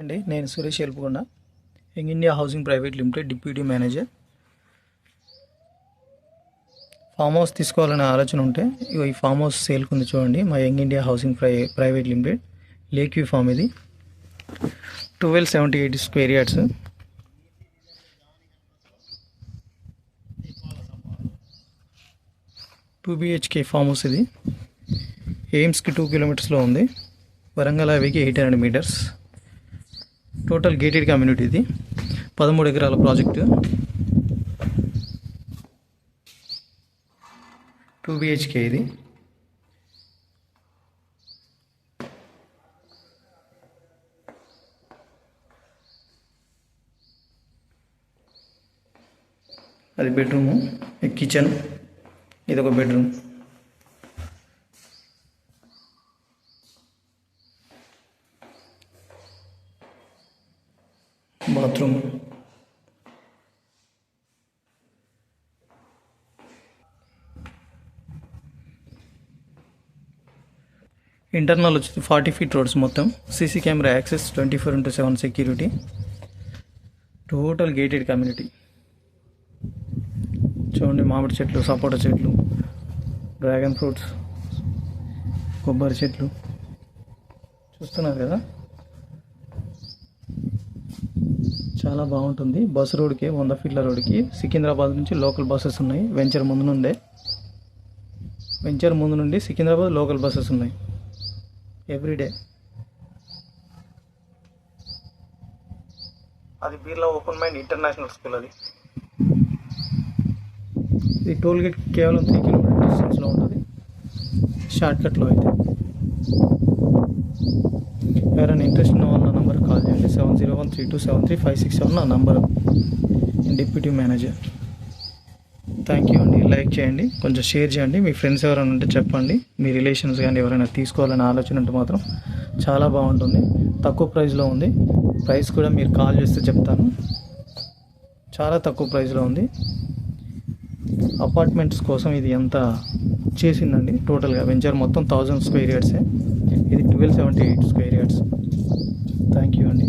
అండి, నేను Suresh Elpukonda, young India housing private limited deputy manager. Farm house తీసుకోవాలనే ఆలోచన ఉంటే ఈ ఫామ్ హౌస్ సేల్కి ఉంది చూడండి. మా young India housing private limited lake view farm. ఇది 1278 square yards. Two BHK farm house. ఇది ఎయిమ్స్కి 2 కిలోమీటర్స్లో ఉంది. వరంగల్ హైవేకి 800 మీటర్స్. Total gated community. ఇది 13 ఎకరాల ప్రాజెక్టు. 2 బిహెచ్కే. ఇది అది బెడ్రూము, కిచెన్. ఇది ఒక బెడ్రూమ్. బాత్రూమ్. ఇంటర్నల్ వచ్చి 40 ఫీట్ రోడ్స్ మొత్తం. CC camera access, 24/7 security. Total gated community. చూడండి, మామిడి చెట్లు, సపోటా చెట్లు, డ్రాగన్ ఫ్రూట్స్, కొబ్బరి చెట్లు చూస్తున్నారు కదా. చాలా బాగుంటుంది. బస్ రోడ్కి 100 ఫీట్ల రోడ్కి సికింద్రాబాద్ నుంచి లోకల్ బస్సెస్ ఉన్నాయి. వెంచర్ ముందు నుండి సికింద్రాబాద్ లోకల్ బస్సెస్ ఉన్నాయి ఎవ్రీడే. అది Birla open mind international school. అది ఇది టోల్ గేట్ కేవలం 3 కిలోమీటర్ డిస్టెన్స్లో ఉంటుంది, షార్ట్కట్లో అయితే. ఎవరైనా ఇంట్రెస్ట్ ఉన్న వాళ్ళ నంబర్ కాల్ చేయండి. 7013273567 నా number. Deputy manager. Thank you అండి. లైక్ చేయండి, కొంచెం షేర్ చేయండి. మీ ఫ్రెండ్స్ ఎవరైనా ఉంటే చెప్పండి. మీ రిలేషన్స్ కానీ ఎవరైనా తీసుకోవాలని ఆలోచన ఉంటే మాత్రం చాలా బాగుంటుంది. తక్కువ ప్రైస్లో ఉంది. ప్రైస్ కూడా మీరు కాల్ చేస్తే చెప్తాను. చాలా తక్కువ ప్రైస్లో ఉంది. అపార్ట్మెంట్స్ కోసం ఇది ఎంత చేసిందండి. టోటల్గా వెంచర్ మొత్తం 1000 స్క్వేర్ యార్డ్సే. ఇది 1278 స్క్వేర్ యార్డ్స్. థ్యాంక్ యూ అండి.